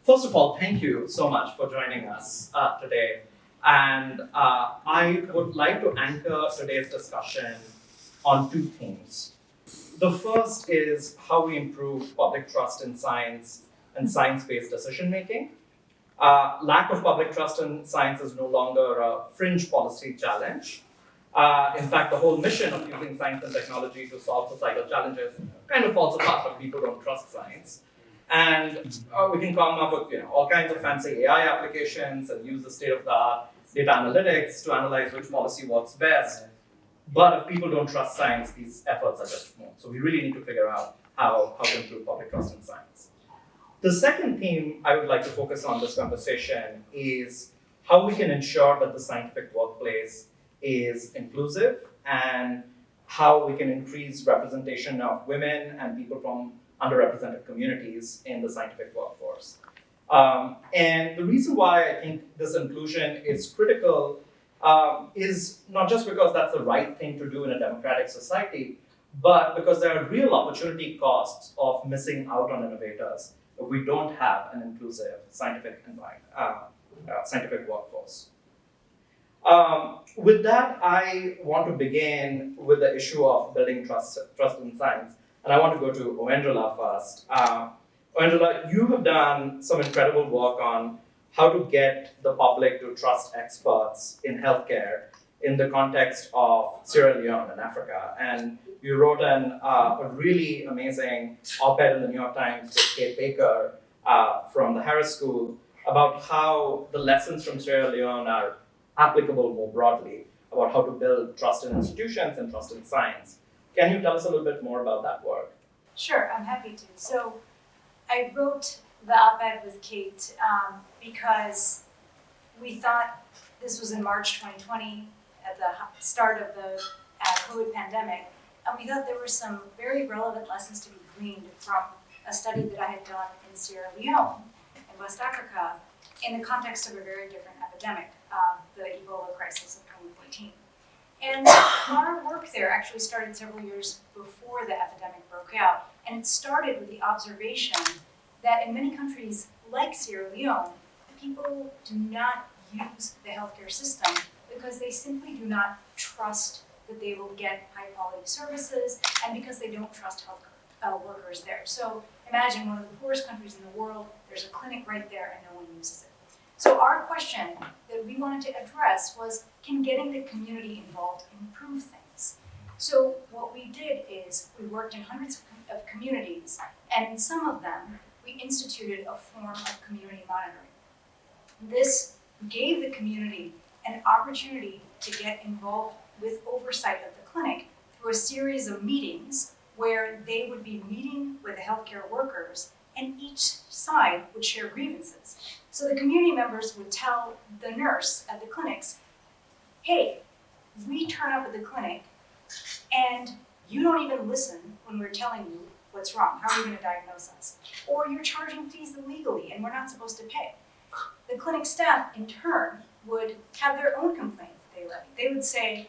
First of all, thank you so much for joining us today. And I would like to anchor today's discussion on two themes. The first is how we improve public trust in science and science-based decision-making. Lack of public trust in science is no longer a fringe policy challenge. In fact, the whole mission of using science and technology to solve societal challenges kind of falls apart when people don't trust science. And we can come up with all kinds of fancy AI applications and use the state-of-the-art data analytics to analyze which policy works best. But if people don't trust science, these efforts are just moot. So we really need to figure out how to improve public trust in science. The second theme I would like to focus on this conversation is how we can ensure that the scientific workplace is inclusive and how we can increase representation of women and people from underrepresented communities in the scientific workforce. And the reason why I think this inclusion is critical is not just because that's the right thing to do in a democratic society, but because there are real opportunity costs of missing out on innovators if we don't have an inclusive scientific workforce. With that, I want to begin with the issue of building trust in science. And I want to go to Oeindrila first. Oeindrila, you have done some incredible work on how to get the public to trust experts in healthcare in the context of Sierra Leone and Africa. And you wrote a really amazing op-ed in the New York Times with Kate Baker from the Harris School about how the lessons from Sierra Leone are applicable more broadly, about how to build trust in institutions and trust in science. Can you tell us a little bit more about that work? Sure, I'm happy to. So I wrote the op-ed with Kate because we thought this was in March 2020 at the start of the COVID pandemic, and we thought there were some very relevant lessons to be gleaned from a study that I had done in Sierra Leone in West Africa in the context of a very different epidemic, the Ebola crisis of 2014. And our work there actually started several years before the epidemic broke out. And it started with the observation that in many countries like Sierra Leone, people do not use the healthcare system because they simply do not trust that they will get high quality services and because they don't trust health workers there. So imagine one of the poorest countries in the world, there's a clinic right there and no one uses it. So our question that we wanted to address was, can getting the community involved improve things? So what we did is we worked in hundreds of communities, and in some of them, we instituted a form of community monitoring. This gave the community an opportunity to get involved with oversight of the clinic through a series of meetings where they would be meeting with the healthcare workers and each side would share grievances. So the community members would tell the nurse at the clinics, hey, we turn up at the clinic and you don't even listen when we're telling you what's wrong. How are you going to diagnose us? Or you're charging fees illegally and we're not supposed to pay. The clinic staff, in turn, would have their own complaints that they levied. They would say,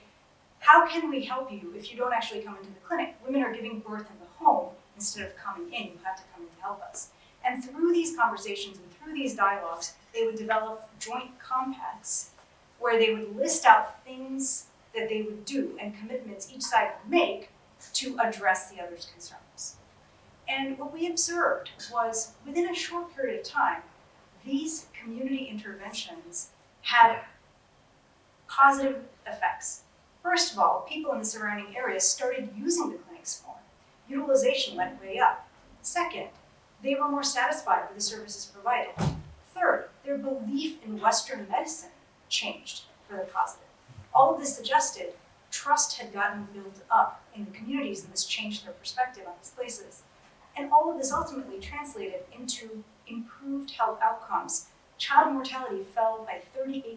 how can we help you if you don't actually come into the clinic? Women are giving birth in the home instead of coming in. You have to come in to help us. And through these conversations and through these dialogues, they would develop joint compacts where they would list out things that they would do and commitments each side would make to address the other's concerns. And what we observed was within a short period of time, these community interventions had positive effects. First of all, people in the surrounding areas started using the clinics more. Utilization went way up. Second, they were more satisfied with the services provided. Third, their belief in Western medicine changed for the positive. All of this suggested trust had gotten built up in the communities, and this changed their perspective on these places. And all of this ultimately translated into improved health outcomes. Child mortality fell by 38%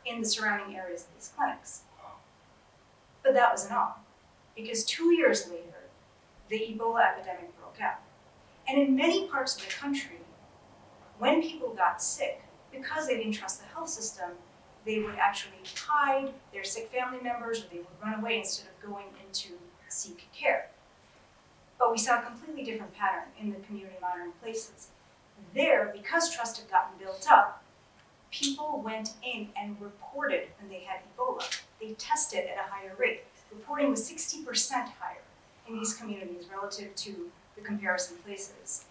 in the surrounding areas of these clinics. But that wasn't all, because 2 years later, the Ebola epidemic broke out. And in many parts of the country, when people got sick, because they didn't trust the health system, they would actually hide their sick family members, or they would run away instead of going in to seek care. But we saw a completely different pattern in the community monitoring places. there, because trust had gotten built up, people went in and reported when they had Ebola. They tested at a higher rate. Reporting was 60% higher in these communities relative to the comparison places.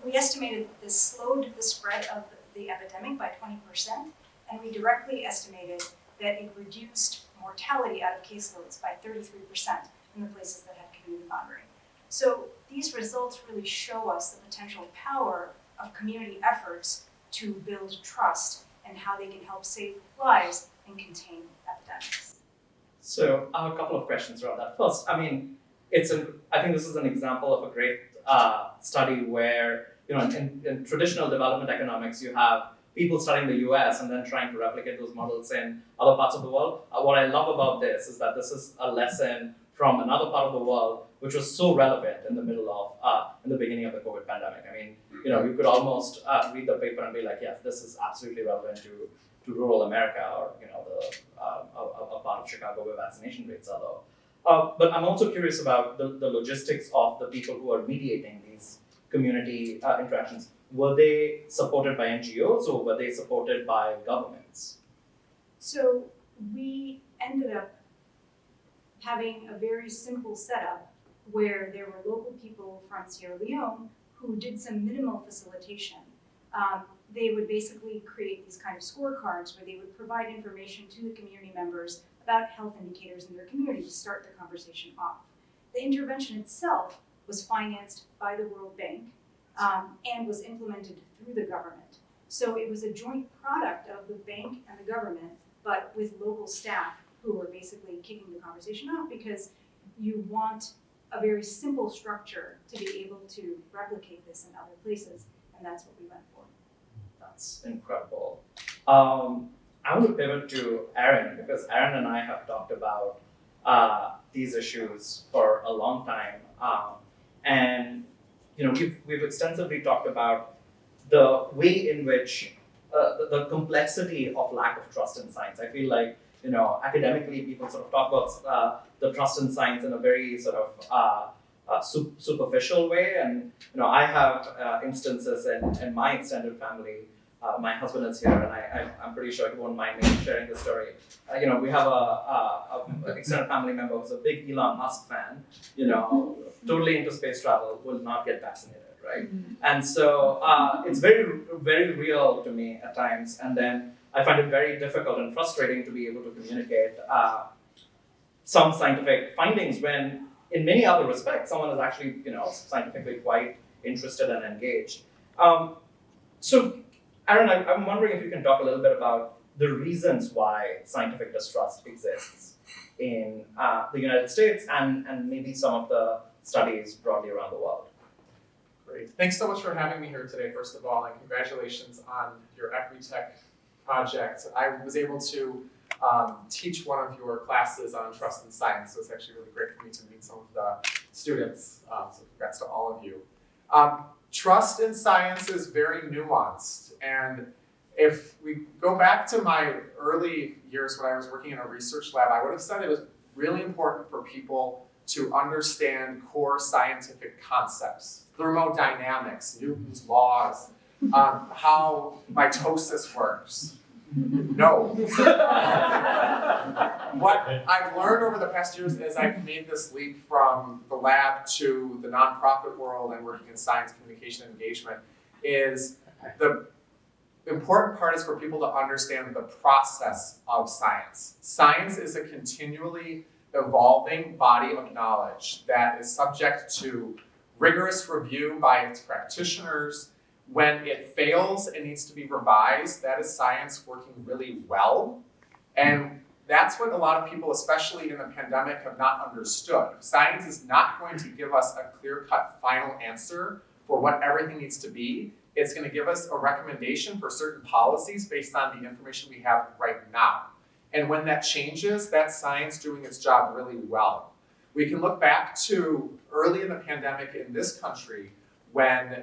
We estimated that this slowed the spread of the epidemic by 20%, and we directly estimated that it reduced mortality out of caseloads by 33% in the places that had community monitoring. So these results really show us the potential power of community efforts to build trust and how they can help save lives and contain epidemics. So I have a couple of questions around that. First, I mean, I think this is an example of a great study where, in traditional development economics, you have people studying the US and then trying to replicate those models in other parts of the world. What I love about this is that this is a lesson from another part of the world which was so relevant in the in the beginning of the COVID pandemic. I mean, you could almost read the paper and be like, yes, this is absolutely relevant to rural America, or a part of Chicago where vaccination rates are low. But I'm also curious about the logistics of the people who are mediating these community interactions. Were they supported by NGOs or were they supported by governments? So we ended up having a very simple setup where there were local people from Sierra Leone who did some minimal facilitation. They would basically create these kind of scorecards where they would provide information to the community members about health indicators in their community to start the conversation off. The intervention itself was financed by the World Bank and was implemented through the government. So it was a joint product of the bank and the government, but with local staff who were basically kicking the conversation off, because you want a very simple structure to be able to replicate this in other places, and that's what we went for. That's incredible. I want to pivot to Aaron, because Aaron and I have talked about these issues for a long time, and we've extensively talked about the way in which the complexity of lack of trust in science. I feel like academically people sort of talk about the trust in science in a very sort of superficial way, and I have instances in my extended family. My husband is here, and I'm pretty sure he won't mind me sharing the story. We have an extended family member who's a big Elon Musk fan, totally into space travel, will not get vaccinated, right? Mm-hmm. And so it's very, very real to me at times. And then I find it very difficult and frustrating to be able to communicate some scientific findings when, in many other respects, someone is actually, scientifically quite interested and engaged. So, Aaron, I'm wondering if you can talk a little bit about the reasons why scientific distrust exists in the United States and maybe some of the studies broadly around the world. Great. Thanks so much for having me here today, first of all, and congratulations on your Equitech project. I was able to teach one of your classes on trust in science, so it's actually really great for me to meet some of the students, so congrats to all of you. Trust in science is very nuanced, and if we go back to my early years when I was working in a research lab, I would have said it was really important for people to understand core scientific concepts, thermodynamics, Newton's laws, how mitosis works. No. What I've learned over the past years as I've made this leap from the lab to the nonprofit world and working in science communication and engagement is the important part is for people to understand the process of science. Science is a continually evolving body of knowledge that is subject to rigorous review by its practitioners. When it fails and needs to be revised, that is science working really well. And that's what a lot of people, especially in the pandemic, have not understood. Science is not going to give us a clear-cut final answer for what everything needs to be. It's going to give us a recommendation for certain policies based on the information we have right now. And when that changes, that's science doing its job really well. We can look back to early in the pandemic in this country when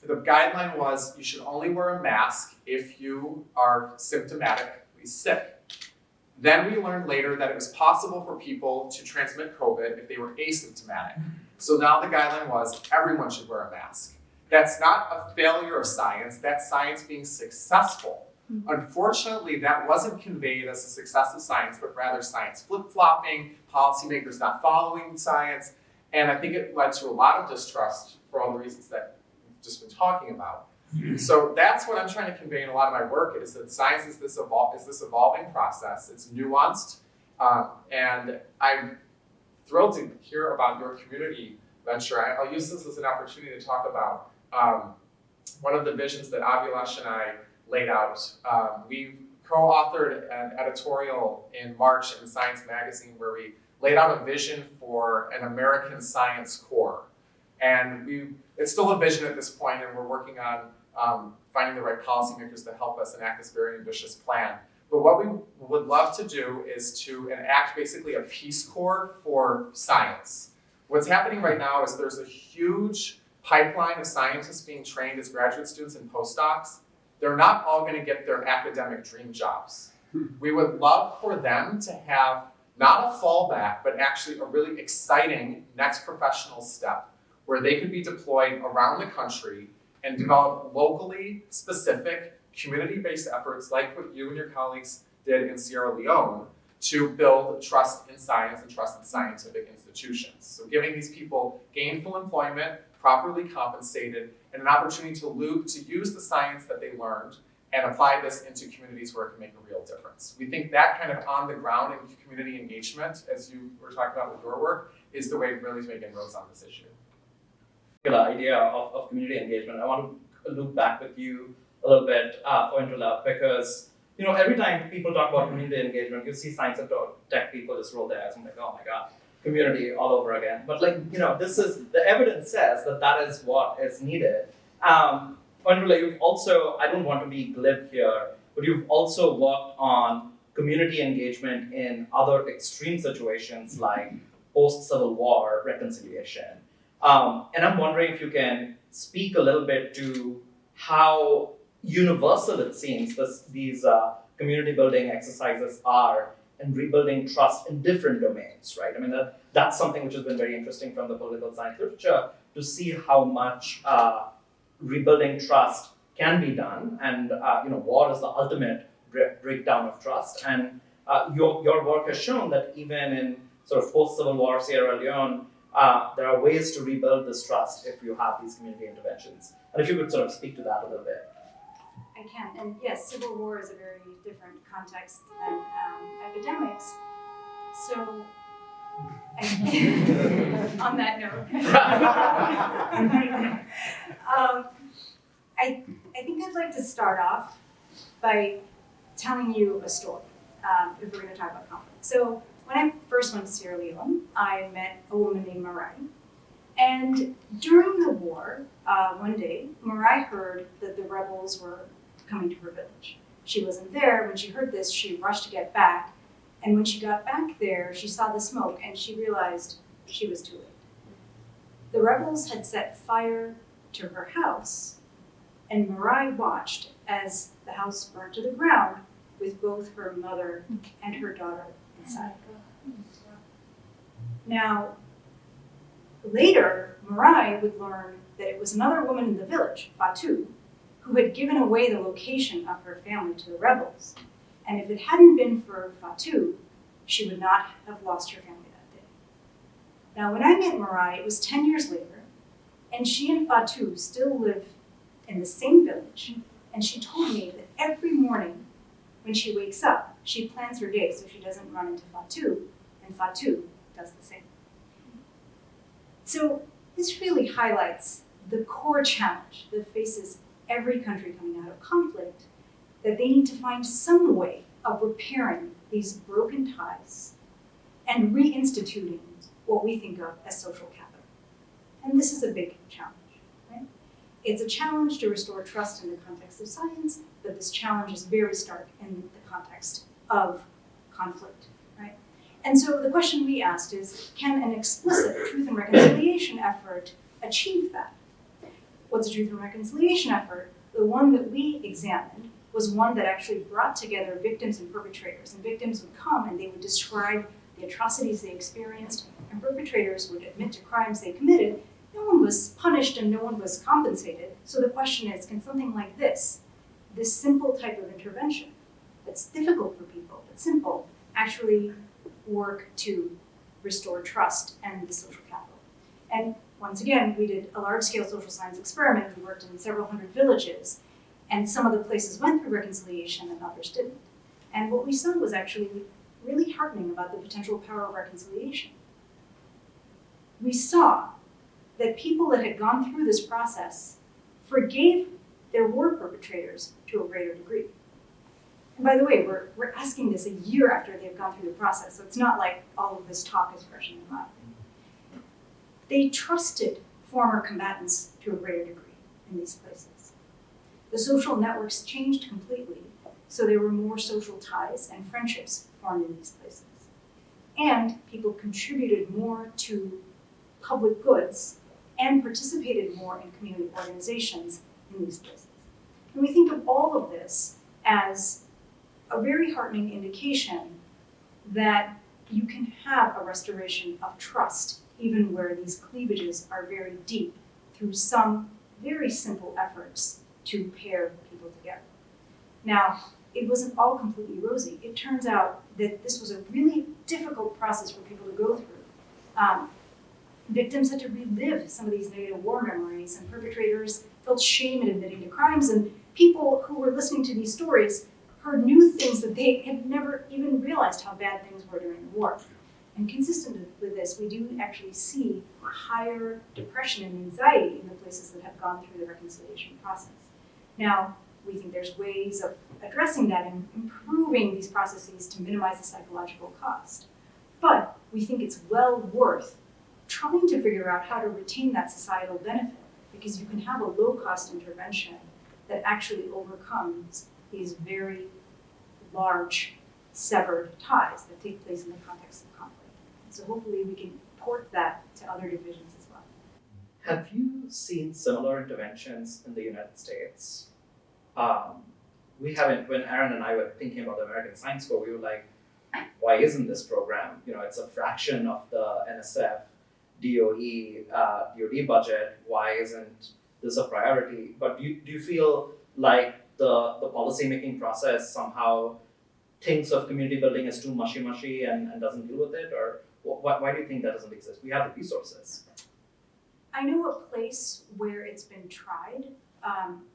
the guideline was you should only wear a mask if you are symptomatically sick. Then we learned later that it was possible for people to transmit COVID if they were asymptomatic. So now the guideline was everyone should wear a mask. That's not a failure of science, that's science being successful. Unfortunately, that wasn't conveyed as a success of science, but rather science flip-flopping, policymakers not following science, and I think it led to a lot of distrust for all the reasons that we've just been talking about. So that's what I'm trying to convey in a lot of my work, is that science is this evolving process. It's nuanced, and I'm thrilled to hear about your community venture. I'll use this as an opportunity to talk about one of the visions that Abhilash and I laid out. We co-authored an editorial in March in Science Magazine where we laid out a vision for an American Science Corps. And it's still a vision at this point, and we're working on finding the right policymakers to help us enact this very ambitious plan. But what we would love to do is to enact basically a Peace Corps for science. What's happening right now is there's a huge pipeline of scientists being trained as graduate students and postdocs. They're not all going to get their academic dream jobs. We would love for them to have not a fallback, but actually a really exciting next professional step where they could be deployed around the country and develop locally specific community-based efforts like what you and your colleagues did in Sierra Leone to build trust in science and trust in scientific institutions. So giving these people gainful employment, properly compensated, and an opportunity to use the science that they learned and apply this into communities where it can make a real difference. We think that kind of on the ground and community engagement, as you were talking about with your work, is the way really to make inroads on this issue. The idea of community engagement, I want to loop back with you a little bit, Oeindrila, because every time people talk about community engagement, you see science and tech people just roll their eyes and like, oh my god, community all over again. But this is, the evidence says that is what is needed. Oeindrila, you've also, I don't want to be glib here, but you've also worked on community engagement in other extreme situations like post-Civil War reconciliation. And I'm wondering if you can speak a little bit to how universal it seems these community building exercises are in rebuilding trust in different domains, right? I mean, that's something which has been very interesting from the political science literature to see how much rebuilding trust can be done, and war is the ultimate breakdown of trust. And your work has shown that even in sort of post-Civil War Sierra Leone, there are ways to rebuild this trust if you have these community interventions. And if you could sort of speak to that a little bit. I can, and yes, Civil War is a very different context than academics. So, on that note, I think I'd like to start off by telling you a story, if we're going to talk about conflict. So, when I first went to Sierra Leone, I met a woman named Marai. And during the war, one day, Marai heard that the rebels were coming to her village. She wasn't there. When she heard this, she rushed to get back. And when she got back there, she saw the smoke and she realized she was too late. The rebels had set fire to her house, and Marai watched as the house burned to the ground with both her mother and her daughter inside. Now, later, Marai would learn that it was another woman in the village, Fatu, who had given away the location of her family to the rebels. And if it hadn't been for Fatu, she would not have lost her family that day. Now, when I met Marai, it was 10 years later, and she and Fatu still live in the same village, and she told me that every morning when she wakes up, she plans her day so she doesn't run into Fatu, and Fatu does the same. So this really highlights the core challenge that faces every country coming out of conflict, that they need to find some way of repairing these broken ties and reinstituting what we think of as social capital. And this is a big challenge, right? It's a challenge to restore trust in the context of science, but this challenge is very stark in the context of conflict, right? And so the question we asked is, can an explicit truth and reconciliation effort achieve that? What's a truth and reconciliation effort? The one that we examined was one that actually brought together victims and perpetrators. And victims would come and they would describe the atrocities they experienced, and perpetrators would admit to crimes they committed, no one was punished and no one was compensated. So the question is, can something like this simple type of intervention that's difficult for people, but simple, actually work to restore trust and the social capital? And once again, we did a large-scale social science experiment. We worked in several hundred villages, and some of the places went through reconciliation and others didn't. And what we saw was actually really heartening about the potential power of reconciliation. We saw that people that had gone through this process forgave their war perpetrators to a greater degree. And by the way, we're asking this a year after they've gone through the process, so it's not like all of this talk is fresh in their mind. They trusted former combatants to a greater degree in these places. The social networks changed completely, so there were more social ties and friendships formed in these places. And people contributed more to public goods and participated more in community organizations in these places. And we think of all of this as a very heartening indication that you can have a restoration of trust even where these cleavages are very deep through some very simple efforts to pair people together. Now, it wasn't all completely rosy. It turns out that this was a really difficult process for people to go through. Victims had to relive some of these negative war memories, and perpetrators felt shame in admitting to crimes, and people who were listening to these stories heard new things that they had never even realized how bad things were during the war. And consistent with this, we do actually see higher depression and anxiety in the places that have gone through the reconciliation process. Now, we think there's ways of addressing that and improving these processes to minimize the psychological cost. But we think it's well worth trying to figure out how to retain that societal benefit, because you can have a low-cost intervention that actually overcomes these very large severed ties that take place in the context of conflict. So hopefully we can port that to other divisions as well. Have you seen similar interventions in the United States? We haven't. When Aaron and I were thinking about the American Science Corps, we were like, why isn't this program? You know, it's a fraction of the NSF, DOD budget. Why isn't this a priority? But do you feel like the policymaking process somehow thinks of community building as too mushy and doesn't deal with it? Or why do you think that doesn't exist? We have the resources. I know a place where it's been tried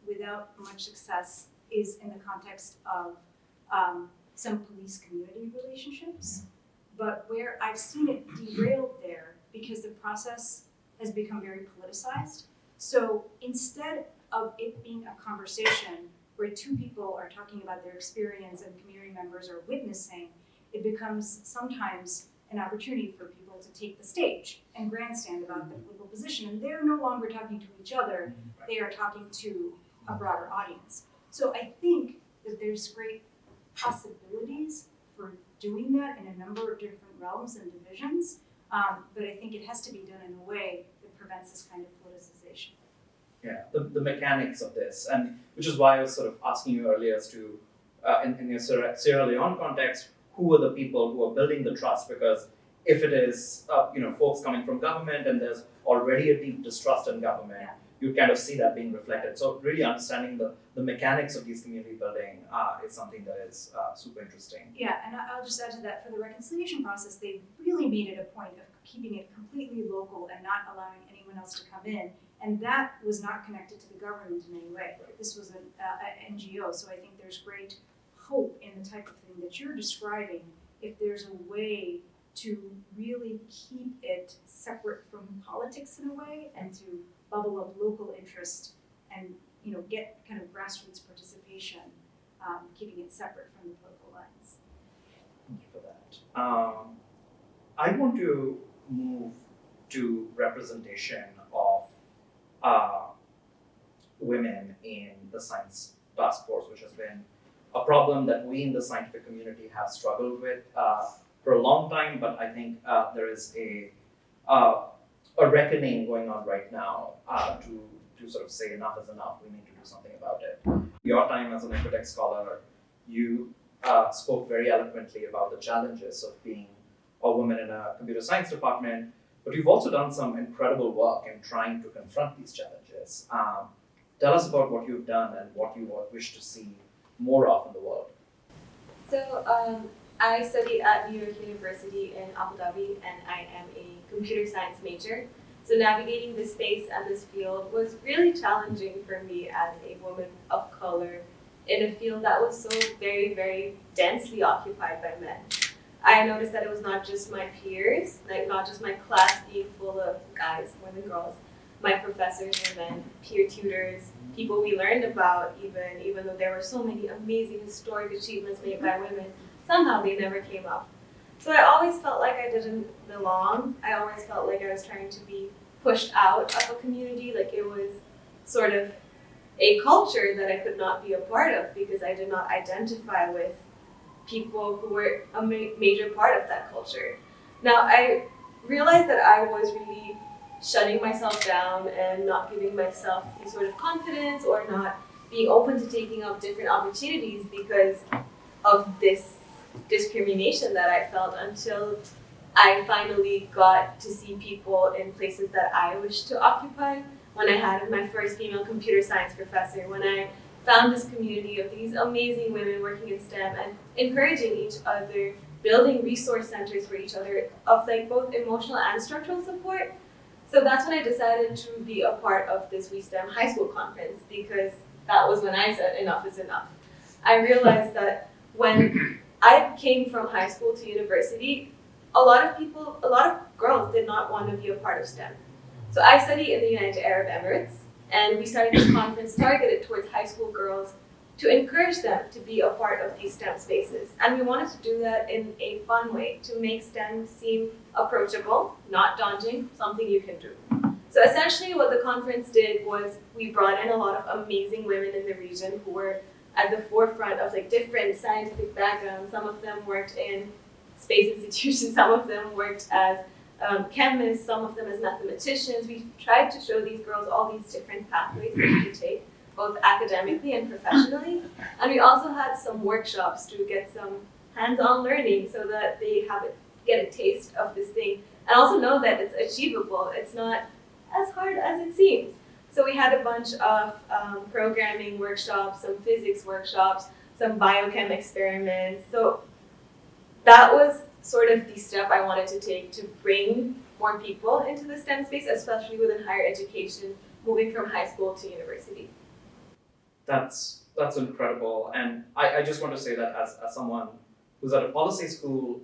without much success is in the context of some police-community relationships, but where I've seen it derailed there because the process has become very politicized. So instead of it being a conversation where two people are talking about their experience and community members are witnessing, it becomes sometimes an opportunity for people to take the stage and grandstand about the political position. And they're no longer talking to each other, they are talking to a broader audience. So I think that there's great possibilities for doing that in a number of different realms and divisions, but I think it has to be done in a way that prevents this kind of politicization. Yeah, the mechanics of this, and which is why I was sort of asking you earlier as to, in your Sierra Leone context, who are the people who are building the trust? Because if it is, folks coming from government and there's already a deep distrust in government, Yeah. you kind of see that being reflected. So really understanding the mechanics of these community building is something that is super interesting. Yeah, and I'll just add to that, for the reconciliation process, they really made it a point of keeping it completely local and not allowing anyone else to come in. And that was not connected to the government in any way. This was an NGO, so I think there's great hope in the type of thing that you're describing if there's a way to really keep it separate from politics in a way and to bubble up local interest and get kind of grassroots participation, keeping it separate from the political lines. Thank you for that. I want to move to representation of women in the science task force, which has been a problem that we in the scientific community have struggled with for a long time, but I think there is a reckoning going on right now to sort of say enough is enough, we need to do something about it. Your time as an Equitech Scholar, you spoke very eloquently about the challenges of being a woman in a computer science department, but you've also done some incredible work in trying to confront these challenges. Tell us about what you've done and what you wish to see more of in the world. So I studied at New York University in Abu Dhabi, and I am a computer science major. So navigating this space and this field was really challenging for me as a woman of color in a field that was so very, very densely occupied by men. I noticed that it was not just my peers, like not just my class being full of guys more than girls, my professors and then peer tutors, people we learned about, even though there were so many amazing historic achievements made by women, somehow they never came up. So I always felt like I didn't belong. I always felt like I was trying to be pushed out of a community, like it was sort of a culture that I could not be a part of because I did not identify with people who were a major part of that culture. Now I realized that I was really shutting myself down and not giving myself any sort of confidence or not being open to taking up different opportunities because of this discrimination that I felt until I finally got to see people in places that I wished to occupy. When I had my first female computer science professor, when I found this community of these amazing women working in STEM and encouraging each other, building resource centers for each other of like both emotional and structural support. So that's when I decided to be a part of this WeSTEM high school conference because that was when I said enough is enough. I realized that when I came from high school to university, a lot of girls did not want to be a part of STEM. So I studied in the United Arab Emirates, and we started this conference targeted towards high school girls to encourage them to be a part of these STEM spaces. And we wanted to do that in a fun way, to make STEM seem approachable, not daunting, something you can do. So essentially what the conference did was we brought in a lot of amazing women in the region who were at the forefront of like different scientific backgrounds. Some of them worked in space institutions, some of them worked as chemists, some of them as mathematicians. We tried to show these girls all these different pathways that you can take, both academically and professionally. And we also had some workshops to get some hands-on learning so that they get a taste of this thing and also know that it's achievable. It's not as hard as it seems. So we had a bunch of programming workshops, some physics workshops, some biochem experiments. So that was sort of the step I wanted to take to bring more people into the STEM space, especially within higher education, moving from high school to university. That's incredible. And I just want to say that as someone who's at a policy school,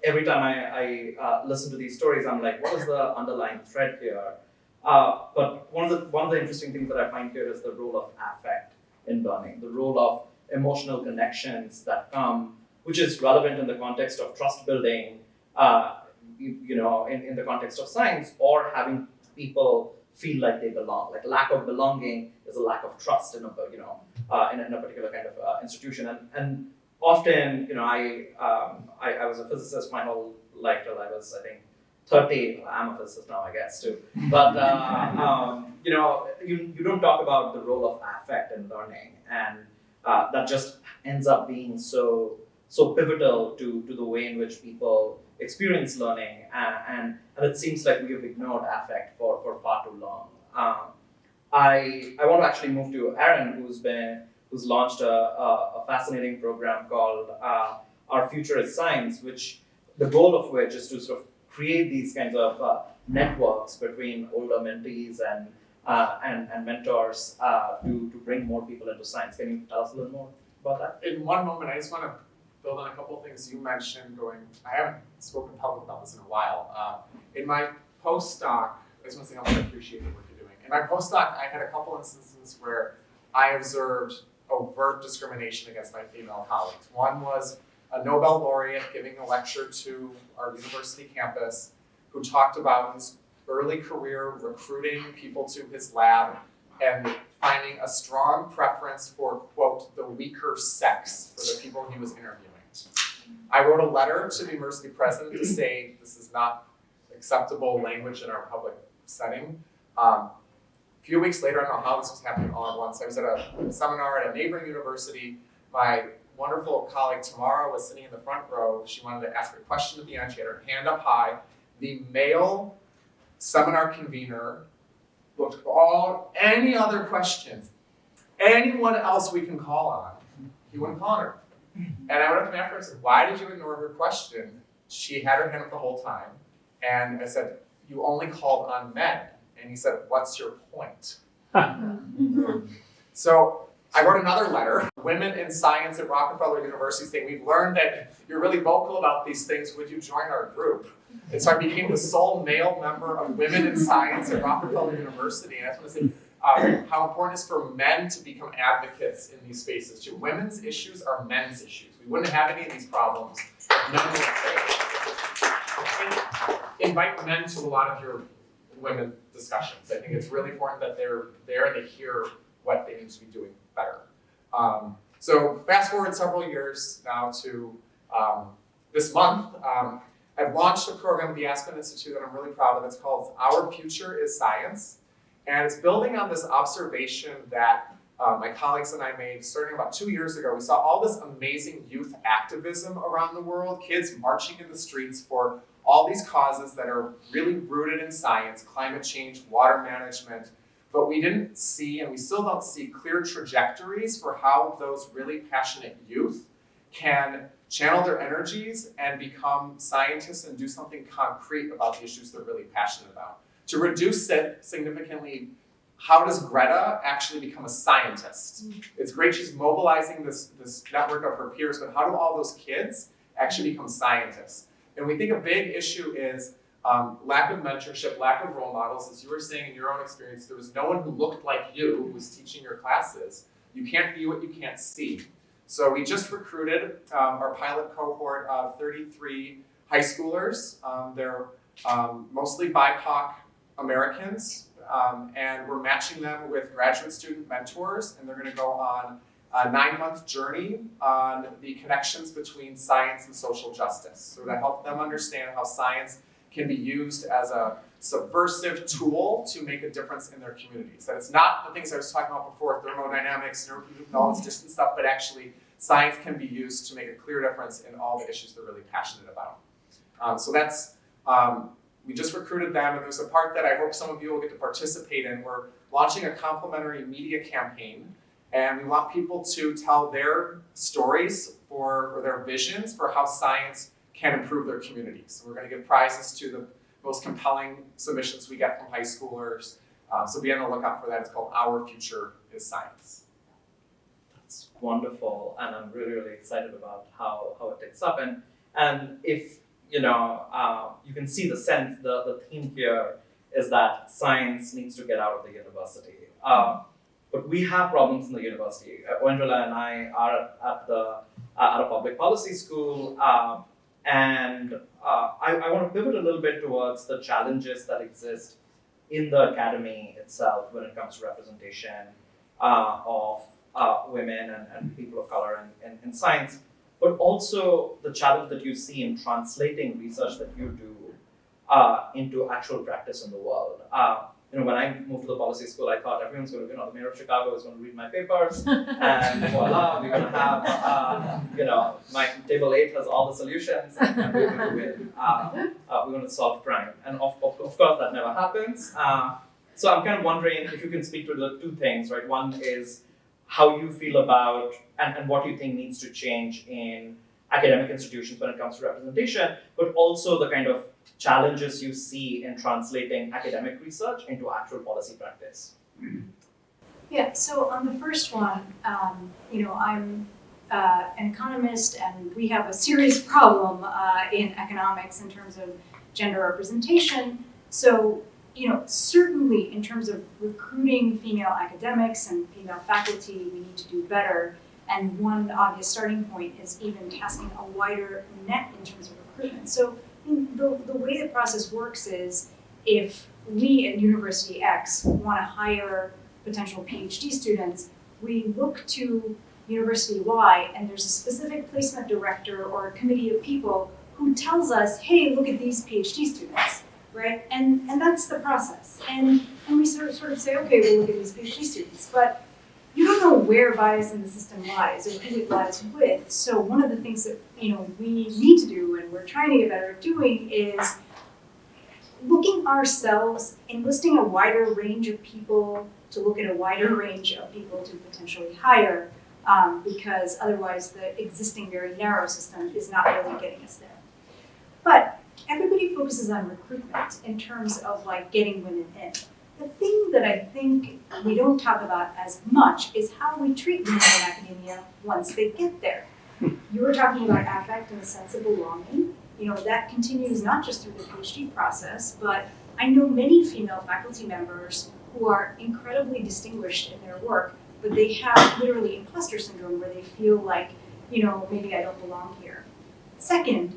every time I listen to these stories, I'm like, what is the underlying thread here? But one of the interesting things that I find here is the role of affect in learning, the role of emotional connections that come, which is relevant in the context of trust building, in the context of science, or having people feel like they belong. Like lack of belonging is a lack of trust in a particular kind of institution. And often, I was a physicist my whole life till I was, I think, 30. I'm a physicist now, I guess, too. But you don't talk about the role of affect in learning, and that just ends up being so pivotal to the way in which people experience learning, and it seems like we have ignored affect for far too long. I want to actually move to Aaron, who's launched a fascinating program called Our Future is Science, which the goal of which is to sort of create these kinds of networks between older mentees and mentors to bring more people into science. Can you tell us a little more about that? In one moment, I just want to build on a couple of things you mentioned I haven't spoken public about this in a while. In my postdoc, I just want to say how much I appreciate the work you're doing. In my postdoc, I had a couple instances where I observed overt discrimination against my female colleagues. One was a Nobel laureate giving a lecture to our university campus who talked about his early career recruiting people to his lab and finding a strong preference for, quote, the weaker sex for the people he was interviewing. I wrote a letter to the university president to say this is not acceptable language in our public setting. A few weeks later, I don't know how this was happening all at once, I was at a seminar at a neighboring university. My wonderful colleague Tamara was sitting in the front row. She wanted to ask a question at the end. She had her hand up high. The male seminar convener, looked at any other questions, anyone else we can call on, he wouldn't call on her. And I went up to him after and said, why did you ignore her question? She had her hand up the whole time. And I said, you only called on men. And he said, what's your point? So I wrote another letter, Women in Science at Rockefeller University, saying, we've learned that you're really vocal about these things, would you join our group? And so I became the sole male member of Women in Science at Rockefeller University. And I just want to say how important it is for men to become advocates in these spaces too. Women's issues are men's issues. We wouldn't have any of these problems if men were invite men to a lot of your women discussions. I think it's really important that they're there and they hear what they need to be doing better. So fast forward several years now to this month. I've launched a program at the Aspen Institute that I'm really proud of. It's called Our Future is Science. And it's building on this observation that my colleagues and I made starting about 2 years ago. We saw all this amazing youth activism around the world, kids marching in the streets for all these causes that are really rooted in science, climate change, water management, but we didn't see, and we still don't see, clear trajectories for how those really passionate youth can channel their energies and become scientists and do something concrete about the issues they're really passionate about. To reduce it significantly, how does Greta actually become a scientist? It's great she's mobilizing this network of her peers, but how do all those kids actually become scientists? And we think a big issue is lack of mentorship, lack of role models. As you were saying in your own experience, there was no one who looked like you who was teaching your classes. You can't be what you can't see. So we just recruited our pilot cohort of 33 high schoolers. They're mostly BIPOC Americans, and we're matching them with graduate student mentors, and they're going to go on a 9-month journey on the connections between science and social justice. So to help them understand how science can be used as a subversive tool to make a difference in their communities. That it's not the things I was talking about before, thermodynamics, all this distant stuff, but actually science can be used to make a clear difference in all the issues they're really passionate about. So that's, we just recruited them, and there's a part that I hope some of you will get to participate in. We're launching a complimentary media campaign, and we want people to tell their stories or their visions for how science can improve their communities. So we're going to give prizes to the most compelling submissions we get from high schoolers. So be on the lookout for that. It's called Our Future is Science. That's wonderful, and I'm really, really excited about how it takes up. And if you know, you can see the sense, the theme here is that science needs to get out of the university. But we have problems in the university. Oeindrila and I are at a public policy school, and I want to pivot a little bit towards the challenges that exist in the academy itself when it comes to representation of women and people of color in science, but also the challenge that you see in translating research that you do into actual practice in the world. You know, when I moved to the policy school, I thought everyone's going to, the mayor of Chicago is going to read my papers, and voila, we're going to have, my table 8 has all the solutions, and we're going to win. We're going to solve crime. And of course, that never happens. So I'm kind of wondering if you can speak to the two things, right? One is how you feel about, and what you think needs to change in academic institutions when it comes to representation, but also the kind of challenges you see in translating academic research into actual policy practice. Yeah, so on the first one, I'm an economist, and we have a serious problem in economics in terms of gender representation. So, certainly in terms of recruiting female academics and female faculty, we need to do better. And one obvious starting point is even casting a wider net in terms of recruitment. So the way the process works is if we at University X want to hire potential PhD students, we look to University Y, and there's a specific placement director or a committee of people who tells us, hey, look at these PhD students, right? And that's the process. And we sort of say, okay, we'll look at these PhD students. But you don't know where bias in the system lies or who it lies with. So one of the things that we need to do, and we're trying to get better at doing, is looking ourselves, enlisting a wider range of people to look at a wider range of people to potentially hire, because otherwise the existing very narrow system is not really getting us there. But everybody focuses on recruitment in terms of like getting women in. The thing that I think we don't talk about as much is how we treat women in academia once they get there. You were talking about affect and a sense of belonging. You know, that continues not just through the PhD process, but I know many female faculty members who are incredibly distinguished in their work, but they have literally imposter syndrome where they feel like, you know, maybe I don't belong here. Second,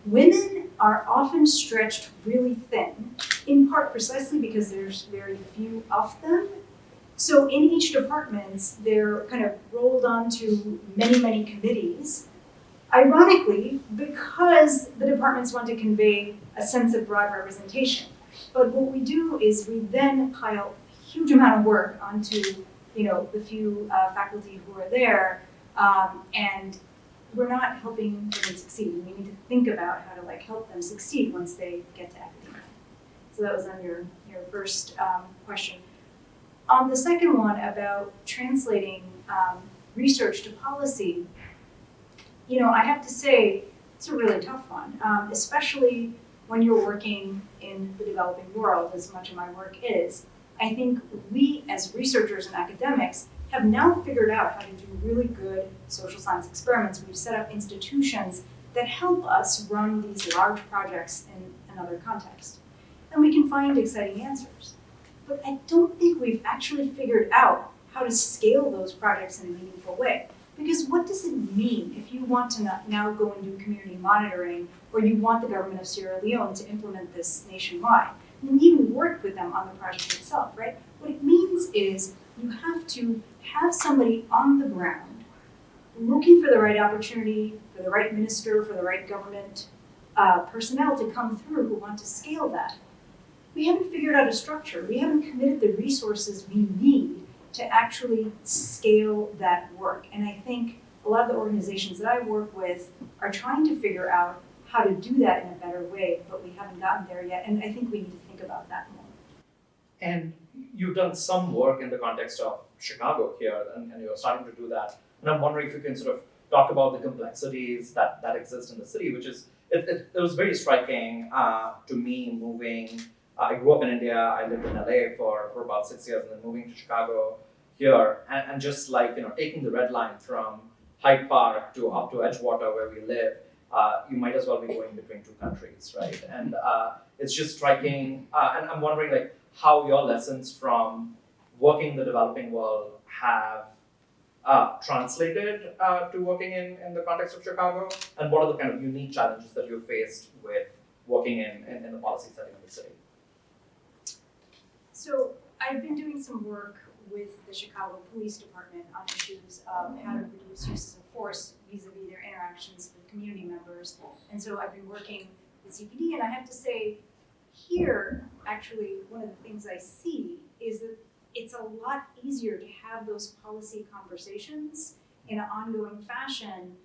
women are often stretched really thin, in part precisely because there's very few of them. So in each department, they're kind of rolled onto many, many committees. Ironically, because the departments want to convey a sense of broad representation. But what we do is we then pile a huge amount of work onto, you know, the few faculty who are there, and we're not helping them succeed. We need to think about how to like help them succeed once they get to academia. So that was on your first question. On the second one about translating research to policy, you know, I have to say it's a really tough one, especially when you're working in the developing world, as much of my work is. I think we as researchers and academics have now figured out how to do really good social science experiments. We've set up institutions that help us run these large projects in another context. And we can find exciting answers. But I don't think we've actually figured out how to scale those projects in a meaningful way. Because what does it mean if you want to now go and do community monitoring, or you want the government of Sierra Leone to implement this nationwide? We even worked with them on the project itself, right? What it means is you have to have somebody on the ground looking for the right opportunity, for the right minister, for the right government personnel to come through who want to scale that. We haven't figured out a structure. We haven't committed the resources we need to actually scale that work. And I think a lot of the organizations that I work with are trying to figure out how to do that in a better way, but we haven't gotten there yet. And I think we need to think about that more. And you've done some work in the context of Chicago here, and you're starting to do that. And I'm wondering if you can sort of talk about the complexities that exist in the city, which is, it was very striking to me moving. I grew up in India, I lived in LA for about 6 years, and then moving to Chicago here, and just like, you know, taking the red line from Hyde Park to up to Edgewater where we live, you might as well be going between two countries, right? And it's just striking, and I'm wondering like how your lessons from working in the developing world have translated to working in the context of Chicago, and what are the kind of unique challenges that you've faced with working in the policy setting of the city? So I've been doing some work with the Chicago Police Department on issues of how to reduce uses of force vis-a-vis their interactions with community members. And so I've been working with CPD, and I have to say, here, actually, one of the things I see is that it's a lot easier to have those policy conversations in an ongoing fashion.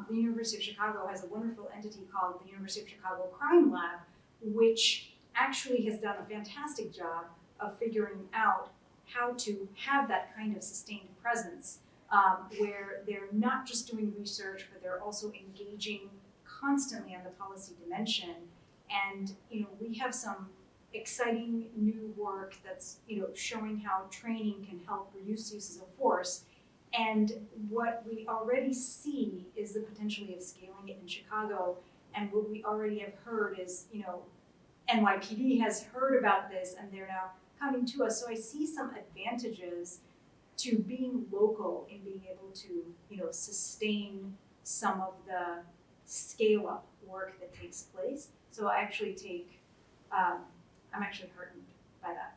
The University of Chicago has a wonderful entity called the University of Chicago Crime Lab, which actually has done a fantastic job of figuring out how to have that kind of sustained presence where they're not just doing research, but they're also engaging constantly on the policy dimension. And you know, we have some exciting new work that's showing how training can help reduce uses of force. And what we already see is the potential of scaling it in Chicago. And what we already have heard is, NYPD has heard about this and they're now coming to us. So I see some advantages to being local in being able to, sustain some of the scale up work that takes place. So I actually I'm actually heartened by that.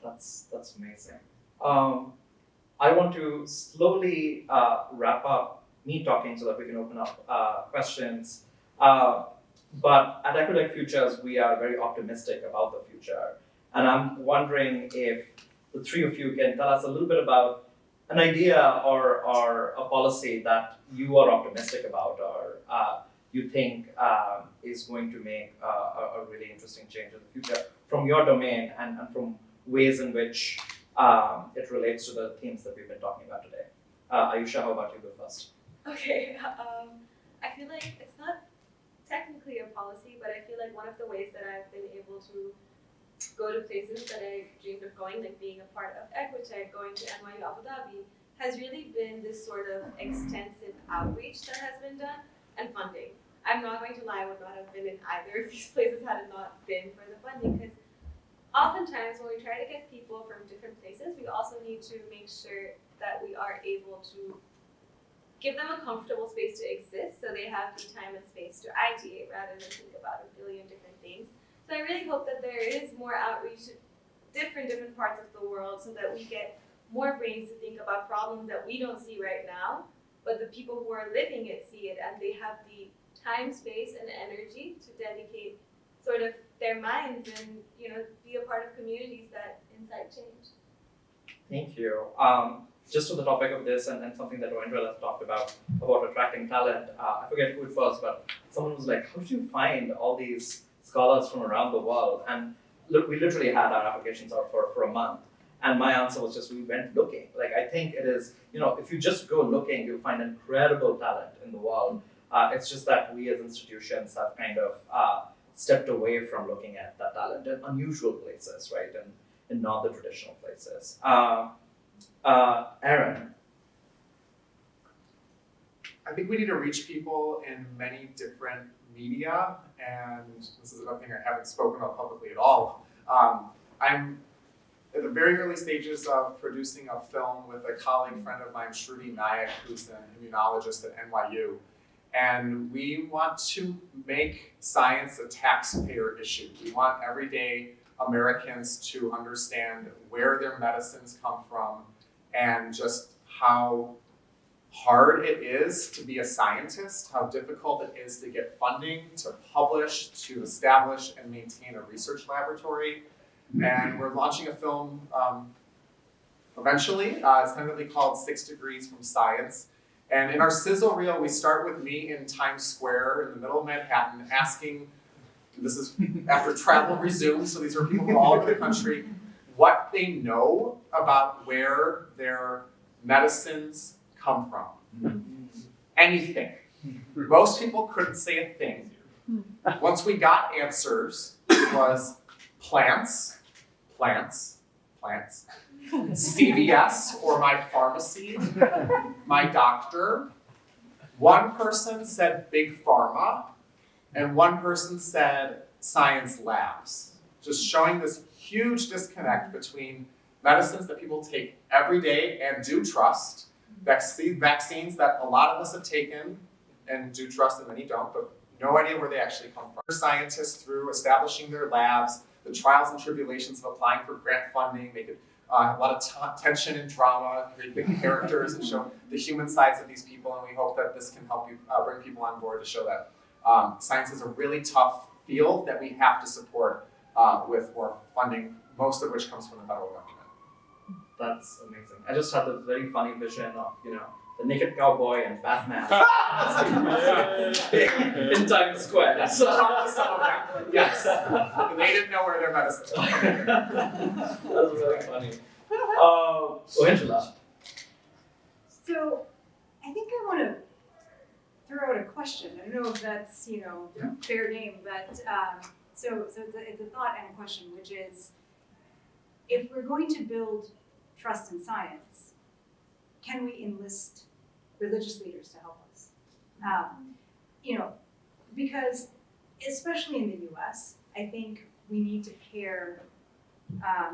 That's amazing. I want to slowly wrap up me talking so that we can open up questions. But at Equitech Futures, we are very optimistic about the future. And I'm wondering if the three of you can tell us a little bit about an idea or a policy that you are optimistic about, or you think is going to make a really interesting change in the future from your domain and from ways in which it relates to the themes that we've been talking about today. Ayusha, how about you go first? Okay, I feel like it's not technically a policy, but I feel like one of the ways that I've been able to go to places that I dreamed of going, like being a part of Equitech, going to NYU Abu Dhabi, has really been this sort of extensive outreach that has been done and funding. I'm not going to lie, I would not have been in either of these places had it not been for the funding, because oftentimes when we try to get people from different places, we also need to make sure that we are able to give them a comfortable space to exist so they have the time and space to ideate rather than think about a billion different things. So I really hope that there is more outreach to different parts of the world so that we get more brains to think about problems that we don't see right now, but the people who are living it see it, and they have the time, space, and energy to dedicate sort of their minds and, you know, be a part of communities that incite change. Thank you. Just on the topic of this and something that Oeindrila has talked about attracting talent, I forget who it was, but someone was like, how did you find all these scholars from around the world? And look, we literally had our applications out for a month. And my answer was just, we went looking. Like, I think it is, you know, if you just go looking, you'll find incredible talent in the world. It's just that we as institutions have kind of stepped away from looking at that talent in unusual places, right? And in not the traditional places. Aaron. I think we need to reach people in many different media, and this is another thing I haven't spoken about publicly at all. I'm at the very early stages of producing a film with a colleague friend of mine, Shruti Nayak, who's an immunologist at NYU. And we want to make science a taxpayer issue. We want everyday Americans to understand where their medicines come from and just how hard it is to be a scientist, how difficult it is to get funding, to publish, to establish and maintain a research laboratory. And we're launching a film eventually. It's tentatively called 6 Degrees from Science. And in our sizzle reel, we start with me in Times Square in the middle of Manhattan asking, this is after travel resumes, so these are people from all over the country, what they know about where their medicines come from. Anything. Most people couldn't say a thing. Once we got answers, it was plants, CVS or my pharmacy, my doctor. One person said big pharma, and one person said science labs. Just showing this huge disconnect between medicines that people take every day and do trust, vaccines that a lot of us have taken and do trust and many don't, but no idea where they actually come from. Scientists, through establishing their labs, the trials and tribulations of applying for grant funding, make it a lot of tension and drama, create big characters and show the human sides of these people, and we hope that this can help you bring people on board to show that science is a really tough field that we have to support with more funding, most of which comes from the federal government. That's amazing. I just had this very funny vision of, you know, the naked cowboy and Batman in Times Square. Yes. Some of that. Yes. They didn't know where their medicine was coming. That was really funny. Oeindrila. So I think I want to throw out a question. I don't know if that's, you know, fair game, but so it's a thought and a question, which is, if we're going to build trust in science, can we enlist religious leaders to help us? You know, because especially in the US, I think we need to pair, I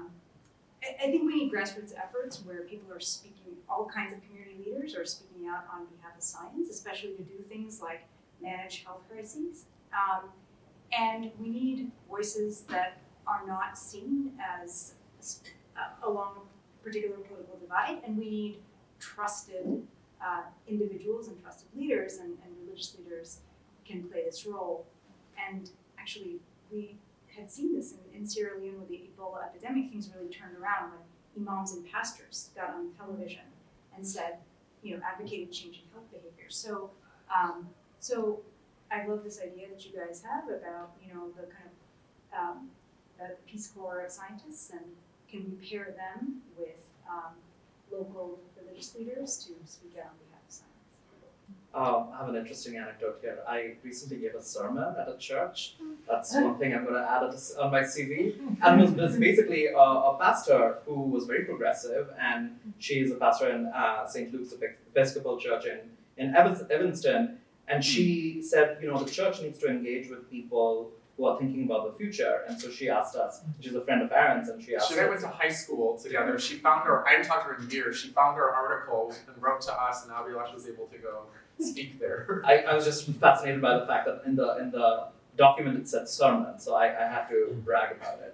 think we need grassroots efforts where people are speaking, all kinds of community leaders are speaking out on behalf of science, especially to do things like manage health crises. And we need voices that are not seen as along a particular political divide, and we need trusted individuals and trusted leaders, and religious leaders can play this role. And actually, we had seen this in Sierra Leone with the Ebola epidemic. Things really turned around when imams and pastors got on television and said, you know, advocated changing health behavior. So I love this idea that you guys have about, you know, the kind of the Peace Corps scientists, and can we pair them with local religious leaders to speak out on behalf of science? I have an interesting anecdote here. I recently gave a sermon at a church. That's one thing I'm going to add on my CV. And it was basically a pastor who was very progressive, and she's a pastor in St. Luke's Episcopal Church in Evanston. And she said, you know, the church needs to engage with people who are thinking about the future. And so she asked us, she's a friend of Aaron's, and she asked us. She and I went to high school together. She found her, I hadn't talked to her in years. She found her article and wrote to us, and Abhilash was able to go speak there. I was just fascinated by the fact that in the document it said sermon, so I had to brag about it.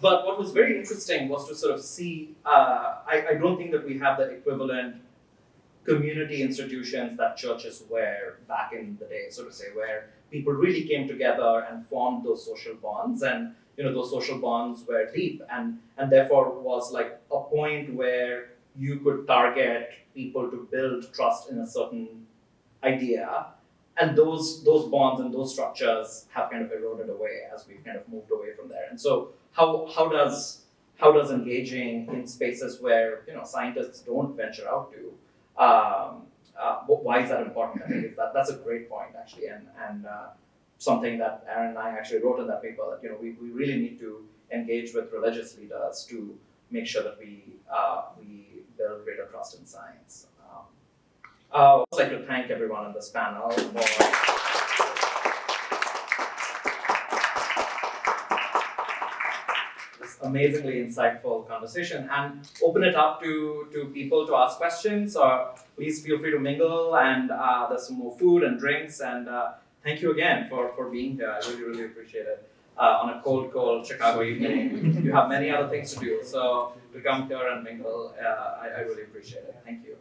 But what was very interesting was to sort of see, I don't think that we have the equivalent community institutions that churches were back in the day, so to say, where people really came together and formed those social bonds, and you know those social bonds were deep, and therefore was like a point where you could target people to build trust in a certain idea, and those bonds and those structures have kind of eroded away as we've kind of moved away from there. And so how does engaging in spaces where you know scientists don't venture out to, why is that important? I think that's a great point actually, and something that Aaron and I actually wrote in that paper, that you know we really need to engage with religious leaders to make sure that we build greater trust in science. I would like to thank everyone on this panel for this amazingly insightful conversation, and open it up to people to ask questions. Please feel free to mingle, and there's some more food and drinks, and thank you again for being here. I really, really appreciate it. On a cold Chicago evening. You have many other things to do, so to come here and mingle, I really appreciate it. Thank you.